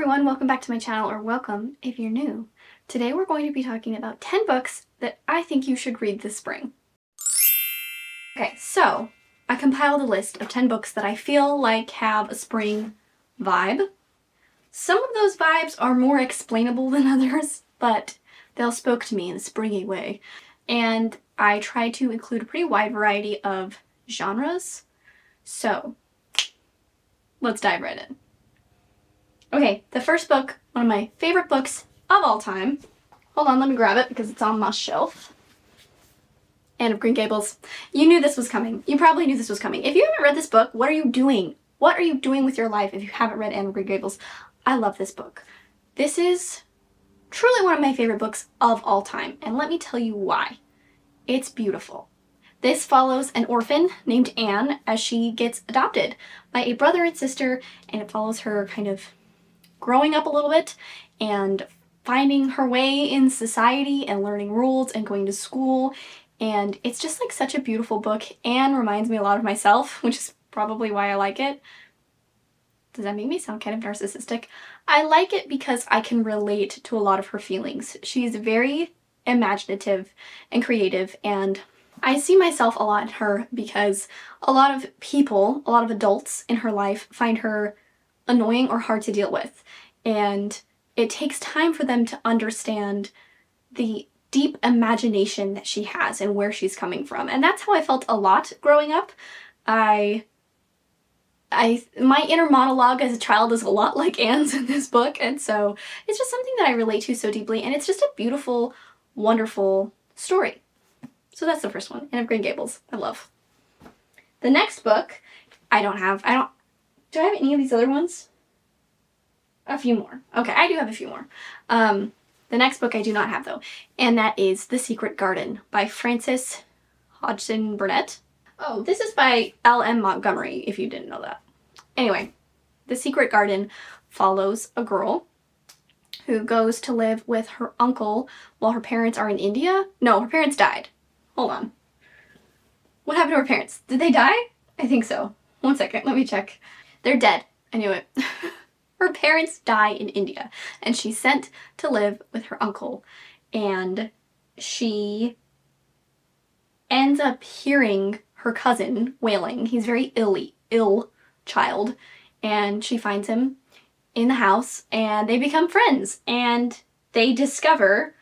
everyone, welcome back to my channel, or welcome if you're new. Today we're going to be talking about 10 books that I think you should read this spring. Okay, so I compiled a list of 10 books that I feel like have a spring vibe. Some of those vibes are more explainable than others, but they all spoke to me in a springy way. And I tried to include a pretty wide variety of genres. So, let's dive right in. Okay, the first book, one of my favorite books of all time. Hold on, let me grab it because it's on my shelf. Anne of Green Gables. You knew this was coming. You probably knew this was coming. If you haven't read this book, what are you doing? What are you doing with your life if you haven't read Anne of Green Gables? I love this book. This is truly one of my favorite books of all time, and let me tell you why. It's beautiful. This follows an orphan named Anne as she gets adopted by a brother and sister, and it follows her kind of growing up a little bit and finding her way in society and learning rules and going to school. And it's just like such a beautiful book. Anne reminds me a lot of myself, which is probably why I like it. Does that make me sound kind of narcissistic? I like it because I can relate to a lot of her feelings. She's very imaginative and creative, and I see myself a lot in her because a lot of people, a lot of adults in her life find her annoying or hard to deal with. And it takes time for them to understand the deep imagination that she has and where she's coming from. And that's how I felt a lot growing up. My inner monologue as a child is a lot like Anne's in this book, and so it's just something that I relate to so deeply, and it's just a beautiful, wonderful story. So that's the first one, Anne of Green Gables. I love. The next book, do I have any of these other ones? A few more. Okay, I do have a few more. The next book I do not have, though, and that is The Secret Garden by Frances Hodgson Burnett. Oh, this is by L.M. Montgomery, if you didn't know that. Anyway, The Secret Garden follows a girl who goes to live with her uncle while her parents are in India. No, her parents died. Hold on. What happened to her parents? Did they die? I think so. One second, let me check. They're dead. I knew it. Her parents die in India, and she's sent to live with her uncle, and she ends up hearing her cousin wailing. He's very ill child, and she finds him in the house, and they become friends, and they discover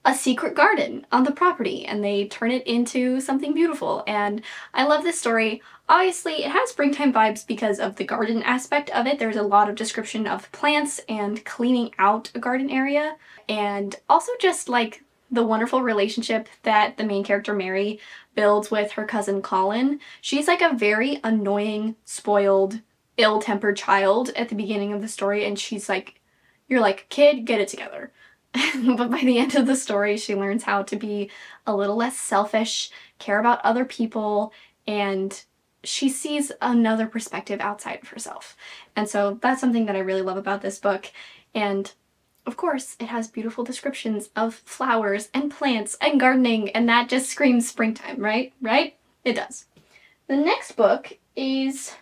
a secret garden on the property, and they turn it into something beautiful. And I love this story. Obviously, it has springtime vibes because of the garden aspect of it. There's a lot of description of plants and cleaning out a garden area, and also just like the wonderful relationship that the main character Mary builds with her cousin Colin. She's like a very annoying, spoiled, ill-tempered child at the beginning of the story, and she's like, you're like, kid, get it together. But by the end of the story, she learns how to be a little less selfish, care about other people, and she sees another perspective outside of herself. And so that's something that I really love about this book. And of course, it has beautiful descriptions of flowers and plants and gardening, and that just screams springtime, right? Right? It does. The next book is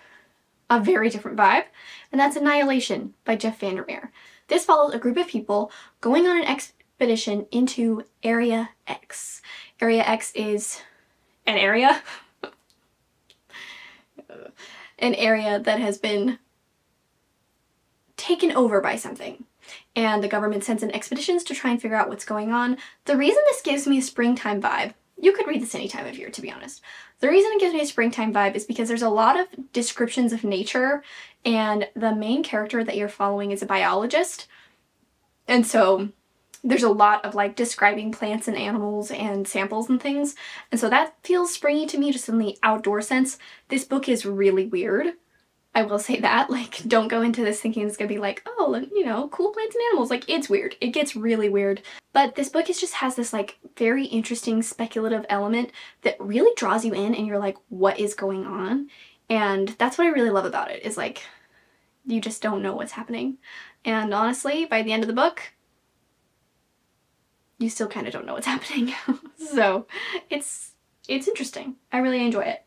a very different vibe, and that's Annihilation by Jeff Vandermeer. This follows a group of people going on an expedition into Area X. Area X is an area that has been taken over by something, and the government sends in expeditions to try and figure out what's going on. The reason this gives me a springtime vibe, you could read this any time of year, to be honest. The reason it gives me a springtime vibe is because there's a lot of descriptions of nature, and the main character that you're following is a biologist. And so there's a lot of like describing plants and animals and samples and things. And so that feels springy to me just in the outdoor sense. This book is really weird. I will say that. Like, don't go into this thinking it's gonna be like, oh, you know, cool plants and animals. Like, it's weird. It gets really weird. But this book just has this like very interesting speculative element that really draws you in, and you're like, what is going on? And that's what I really love about it, is like, you just don't know what's happening. And honestly, by the end of the book, you still kind of don't know what's happening. So it's interesting. I really enjoy it.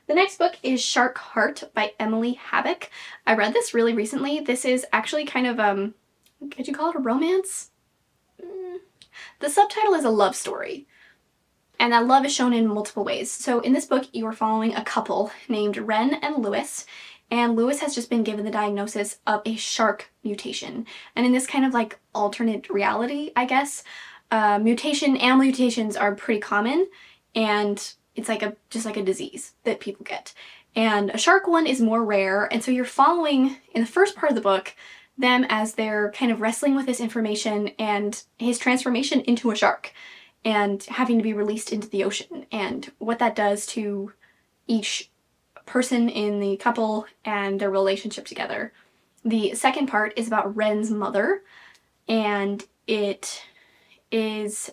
The next book is Shark Heart by Emily Habak. I read this really recently. This is actually kind of could you call it a romance? The subtitle is a love story. And that love is shown in multiple ways. So in this book, you are following a couple named Ren and Lewis. And Lewis has just been given the diagnosis of a shark mutation. And in this kind of like alternate reality, I guess, animal mutations are pretty common. And it's like just like a disease that people get. And a shark one is more rare. And so you're following, in the first part of the book, them as they're kind of wrestling with this information and his transformation into a shark and having to be released into the ocean and what that does to each person in the couple and their relationship together. The second part is about Ren's mother, and it is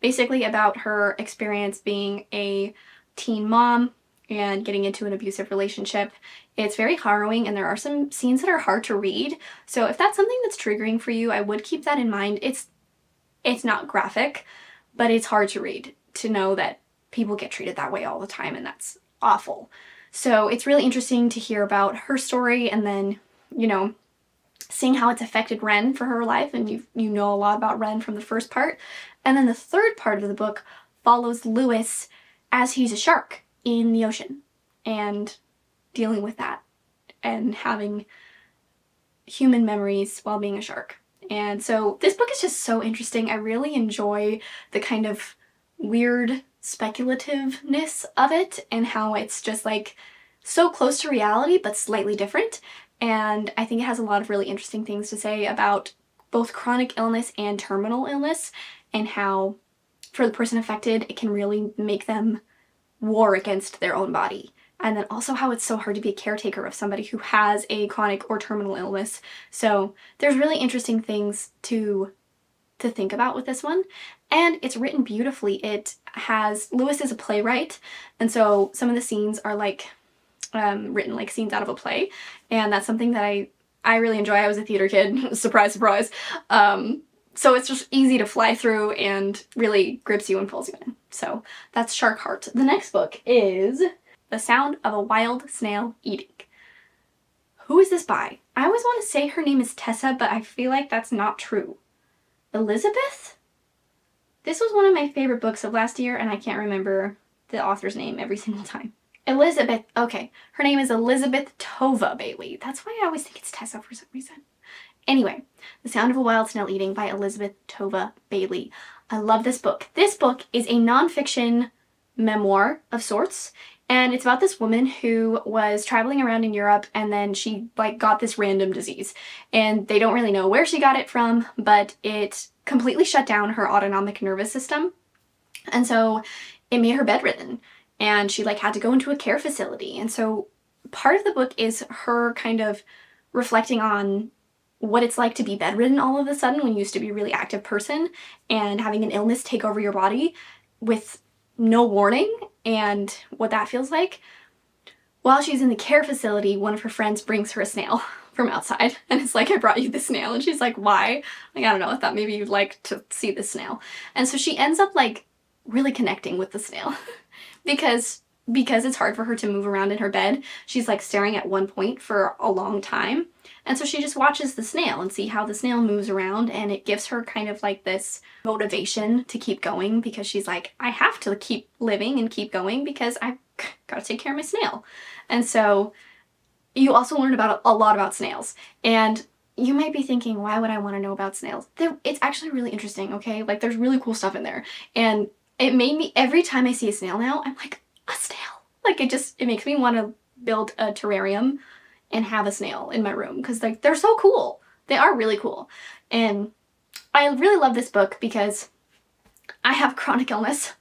basically about her experience being a teen mom and getting into an abusive relationship. It's very harrowing, and there are some scenes that are hard to read. So if that's something that's triggering for you, I would keep that in mind. It's not graphic, but it's hard to read, to know that people get treated that way all the time, and that's awful. So it's really interesting to hear about her story, and then, you know, seeing how it's affected Ren for her life, and you know a lot about Ren from the first part. And then the third part of the book follows Lewis as he's a shark in the ocean, and dealing with that, and having human memories while being a shark. And so this book is just so interesting. I really enjoy the kind of weird speculativeness of it and how it's just like so close to reality but slightly different. And I think it has a lot of really interesting things to say about both chronic illness and terminal illness, and how for the person affected it can really make them war against their own body. And then also how it's so hard to be a caretaker of somebody who has a chronic or terminal illness. So there's really interesting things to think about with this one. And it's written beautifully. Lewis is a playwright, and so some of the scenes are like written like scenes out of a play. And that's something that I really enjoy. I was a theater kid, surprise, surprise. So it's just easy to fly through and really grips you and pulls you in. So that's Shark Heart. The next book is The Sound of a Wild Snail Eating. Who is this by? I always want to say her name is Tessa, but I feel like that's not true. Elizabeth? This was one of my favorite books of last year, and I can't remember the author's name every single time. Elizabeth, okay. Her name is Elizabeth Tova Bailey. That's why I always think it's Tessa for some reason. Anyway, The Sound of a Wild Snail Eating by Elizabeth Tova Bailey. I love this book. This book is a nonfiction memoir of sorts, and it's about this woman who was traveling around in Europe, and then she got this random disease, and they don't really know where she got it from, but it completely shut down her autonomic nervous system, and so it made her bedridden, and she had to go into a care facility. And so part of the book is her kind of reflecting on what it's like to be bedridden all of a sudden when you used to be a really active person, and having an illness take over your body with no warning, and what that feels like. While she's in the care facility, one of her friends brings her a snail from outside, and it's like, I brought you this snail, and she's like, why? I don't know, I thought maybe you'd like to see this snail. And so she ends up really connecting with the snail because it's hard for her to move around in her bed. She's staring at one point for a long time. And so she just watches the snail and see how the snail moves around, and it gives her kind of this motivation to keep going, because she's like, I have to keep living and keep going because I've got to take care of my snail. And so you also learn about a lot about snails. And you might be thinking, why would I want to know about snails? It's actually really interesting, okay? There's really cool stuff in there. And it made me, every time I see a snail now, I'm like, a snail. It makes me want to build a terrarium and have a snail in my room, because they're so cool. They are really cool. And I really love this book because I have chronic illness.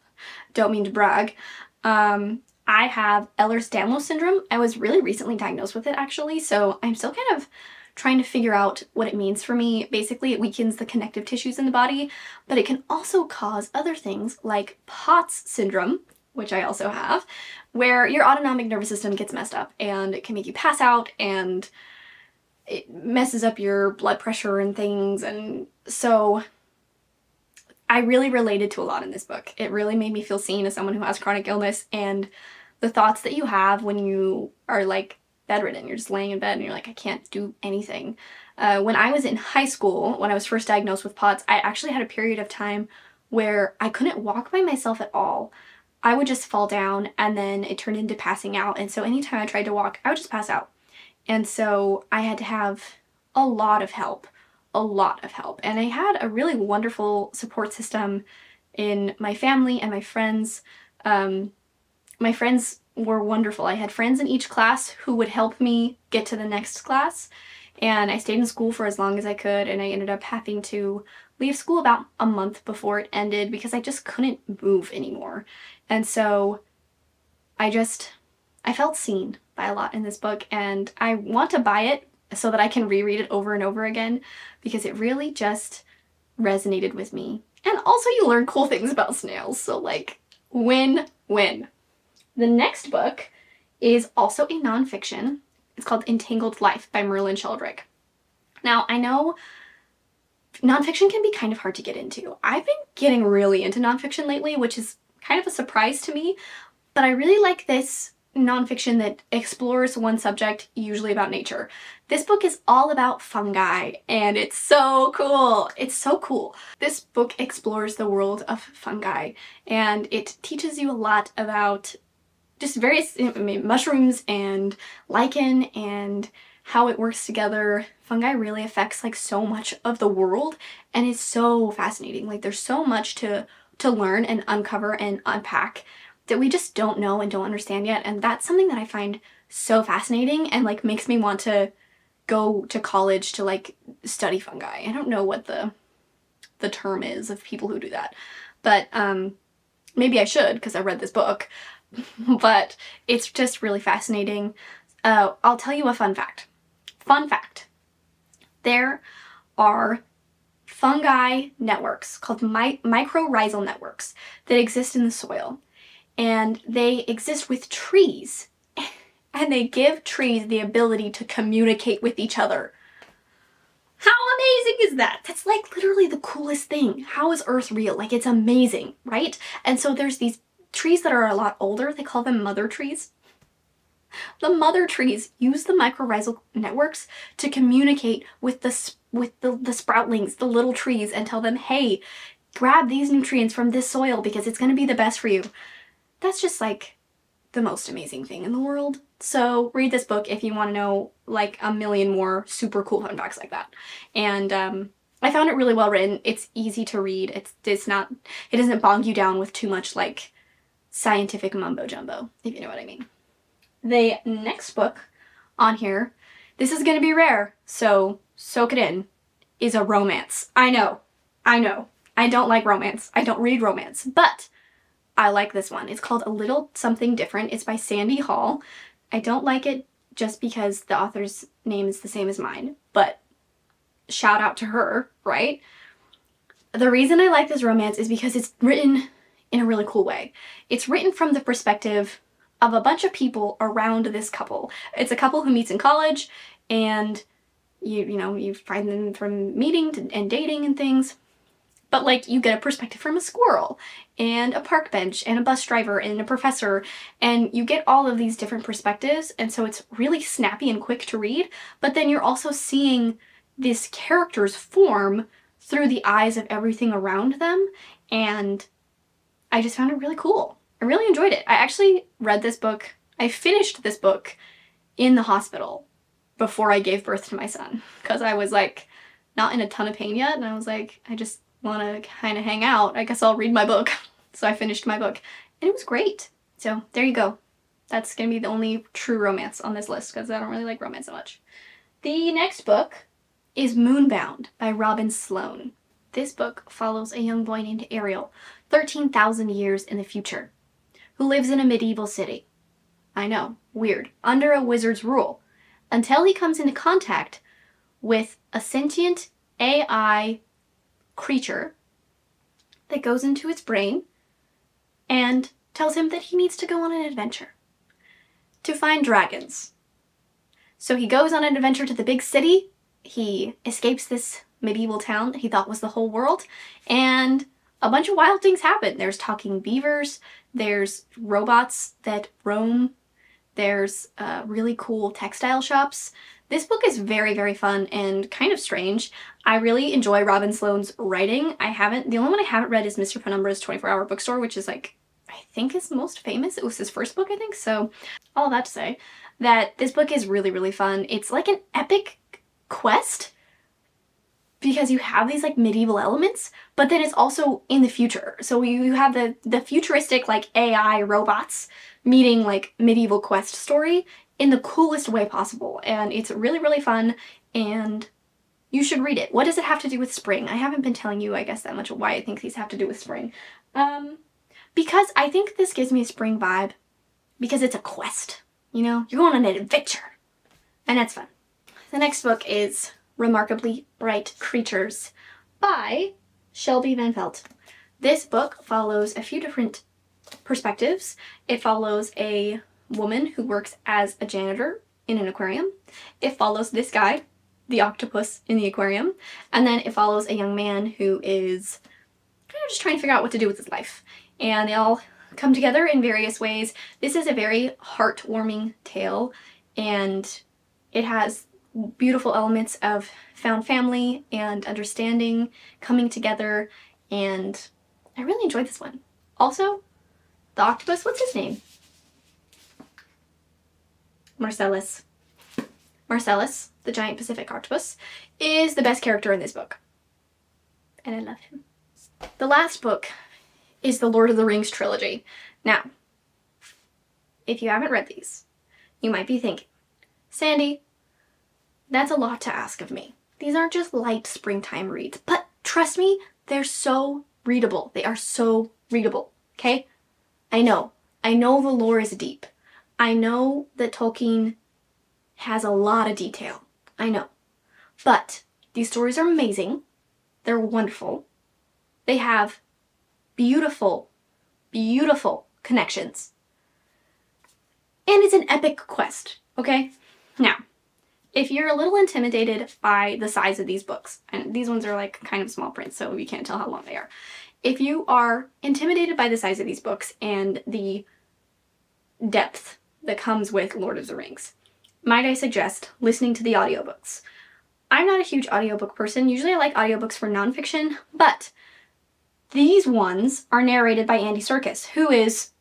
Don't mean to brag. I have Ehlers-Danlos syndrome. I was really recently diagnosed with it, actually, so I'm still kind of trying to figure out what it means for me. Basically, it weakens the connective tissues in the body, but it can also cause other things like POTS syndrome, which I also have, where your autonomic nervous system gets messed up, and it can make you pass out, and it messes up your blood pressure and things. And so I really related to a lot in this book. It really made me feel seen as someone who has chronic illness, and the thoughts that you have when you are bedridden, you're just laying in bed and you're like, I can't do anything. When I was in high school, when I was first diagnosed with POTS, I actually had a period of time where I couldn't walk by myself at all. I would just fall down and then it turned into passing out. And so anytime I tried to walk, I would just pass out. And so I had to have a lot of help, a lot of help. And I had a really wonderful support system in my family and my friends. My friends were wonderful. I had friends in each class who would help me get to the next class. And I stayed in school for as long as I could, and I ended up having to leave school about a month before it ended because I just couldn't move anymore. And so I felt seen by a lot in this book, and I want to buy it so that I can reread it over and over again because it really just resonated with me. And also you learn cool things about snails, so like, win-win. The next book is also a nonfiction. It's called Entangled Life by Merlin Sheldrake. Now, I know nonfiction can be kind of hard to get into. I've been getting really into nonfiction lately, which is kind of a surprise to me, but I really like this nonfiction that explores one subject, usually about nature. This book is all about fungi, and it's so cool. It's so cool. This book explores the world of fungi, and it teaches you a lot about just various mushrooms and lichen and how it works together. Fungi really affects like so much of the world, and it's so fascinating. Like there's so much to learn and uncover and unpack that we just don't know and don't understand yet, and that's something that I find so fascinating and like makes me want to go to college to like study fungi. I don't know what the term is of people who do that, but maybe I should because I read this book. But it's just really fascinating. I'll tell you a fun fact. Fun fact. There are fungi networks called mycorrhizal networks that exist in the soil. And they exist with trees. And they give trees the ability to communicate with each other. How amazing is that? That's like literally the coolest thing. How is Earth real? Like it's amazing, right? And so there's these trees that are a lot older. They call them mother trees. The mother trees use the mycorrhizal networks to communicate with the sproutlings, the little trees, and tell them, hey, grab these nutrients from this soil because it's going to be the best for you. That's just like the most amazing thing in the world. So read this book if you want to know like a million more super cool fun facts like that. And I found it really well written. It's easy to read. It doesn't bog you down with too much like scientific mumbo jumbo, if you know what I mean. The next book on here, this is going to be rare, so soak it in, is a romance. I know. I don't like romance. I don't read romance, but I like this one. It's called A Little Something Different. It's by Sandy Hall. I don't like it just because the author's name is the same as mine, but shout out to her, right? The reason I like this romance is because it's written in a really cool way. It's written from the perspective of a bunch of people around this couple. It's a couple who meets in college, and you find them from meeting and dating and things. But like you get a perspective from a squirrel and a park bench and a bus driver and a professor, and you get all of these different perspectives, and so it's really snappy and quick to read, but then you're also seeing these characters form through the eyes of everything around them, and I just found it really cool. I really enjoyed it. I actually read this book, I finished this book in the hospital before I gave birth to my son, because I was like not in a ton of pain yet, and I was like, I just want to kind of hang out. I guess I'll read my book. So I finished my book, and it was great. So there you go. That's gonna be the only true romance on this list, because I don't really like romance so much. The next book is Moonbound by Robin Sloan. This book follows a young boy named Ariel, 13,000 years in the future, who lives in a medieval city. I know, weird, under a wizard's rule, until he comes into contact with a sentient AI creature that goes into his brain and tells him that he needs to go on an adventure to find dragons. So he goes on an adventure to the big city. He escapes this medieval town that he thought was the whole world, and a bunch of wild things happen. There's talking beavers, there's robots that roam, there's really cool textile shops, This book is very, very fun and kind of strange. I really enjoy Robin Sloan's writing. The only one I haven't read is Mr. Penumbra's 24-Hour Bookstore, which is like, I think his most famous. It was his first book, I think. So all that to say that this book is really, really fun. It's like an epic quest because you have these like medieval elements, but then it's also in the future. So you have the futuristic like AI robots meeting like medieval quest story in the coolest way possible. And it's really, really fun and you should read it. What does it have to do with spring? I haven't been telling you, I guess, that much of why I think these have to do with spring. Because I think this gives me a spring vibe because it's a quest, you know? You're going on an adventure and that's fun. The next book is Remarkably Bright Creatures by Shelby Van Pelt. This book follows a few different perspectives. It follows a woman who works as a janitor in an aquarium. It follows this guy, the octopus in the aquarium. And then it follows a young man who is kind of just trying to figure out what to do with his life. And they all come together in various ways. This is a very heartwarming tale, and it has beautiful elements of found family and understanding coming together, and I really enjoyed this one. Also, the octopus, what's his name? Marcellus. Marcellus, the giant Pacific octopus, is the best character in this book. And I love him. The last book is the Lord of the Rings trilogy. Now, if you haven't read these, you might be thinking, Sandy, that's a lot to ask of me. These aren't just light springtime reads, but trust me, they're so readable. They are so readable, okay? I know the lore is deep. I know that Tolkien has a lot of detail. I know. But these stories are amazing. They're wonderful. They have beautiful, beautiful connections. And it's an epic quest, okay? Now, if you're a little intimidated by the size of these books, and these ones are like kind of small print, so you can't tell how long they are. If you are intimidated by the size of these books and the depth that comes with Lord of the Rings, might I suggest listening to the audiobooks. I'm not a huge audiobook person. Usually I like audiobooks for nonfiction, but these ones are narrated by Andy Serkis, who is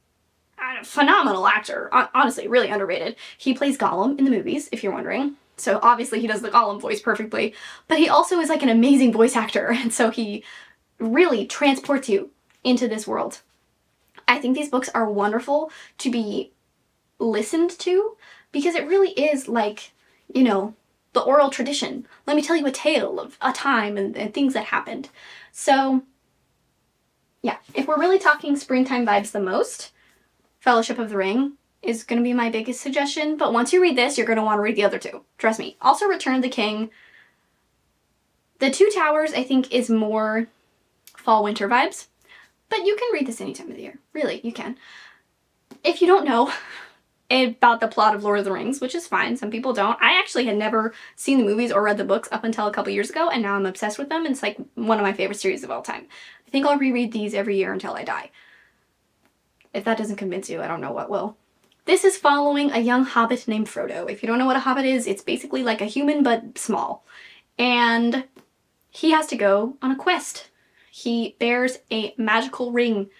a phenomenal actor. Honestly, really underrated. He plays Gollum in the movies, if you're wondering. So obviously he does the Gollum voice perfectly, but he also is like an amazing voice actor, and so he really transports you into this world. I think these books are wonderful to be listened to because it really is like, you know, the oral tradition. Let me tell you a tale of a time and things that happened. So yeah, if we're really talking springtime vibes the most, Fellowship of the Ring is going to be my biggest suggestion, but once you read this, you're going to want to read the other two. Trust me. Also, Return of the King. The Two Towers, I think, is more fall-winter vibes, but you can read this any time of the year. Really, you can. If you don't know about the plot of Lord of the Rings, which is fine, some people don't. I actually had never seen the movies or read the books up until a couple years ago, and now I'm obsessed with them. It's like one of my favorite series of all time. I think I'll reread these every year until I die. If that doesn't convince you, I don't know what will. This is following a young hobbit named Frodo. If you don't know what a hobbit is, it's basically like a human but small. And he has to go on a quest. He bears a magical ring.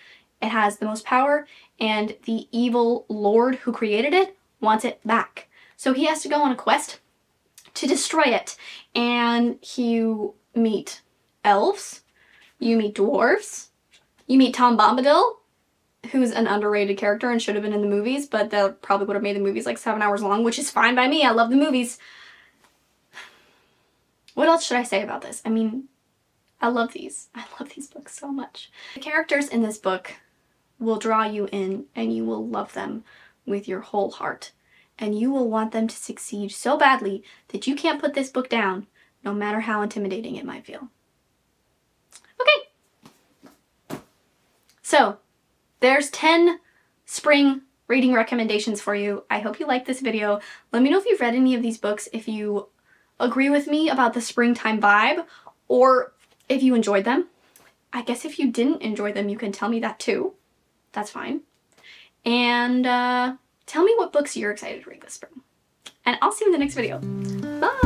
It has the most power, and the evil lord who created it wants it back. So he has to go on a quest to destroy it. And you meet elves, you meet dwarves, you meet Tom Bombadil, who's an underrated character and should have been in the movies, but that probably would have made the movies like 7 hours long, which is fine by me. I love the movies. What else should I say about this? I mean, I love these. I love these books so much. The characters in this book will draw you in, and you will love them with your whole heart. And you will want them to succeed so badly that you can't put this book down, no matter how intimidating it might feel. Okay. So, there's 10 spring reading recommendations for you. I hope you liked this video. Let me know if you've read any of these books, if you agree with me about the springtime vibe, or if you enjoyed them. I guess if you didn't enjoy them, you can tell me that too. That's fine. And tell me what books you're excited to read this spring. and I'll see you in the next video. Bye!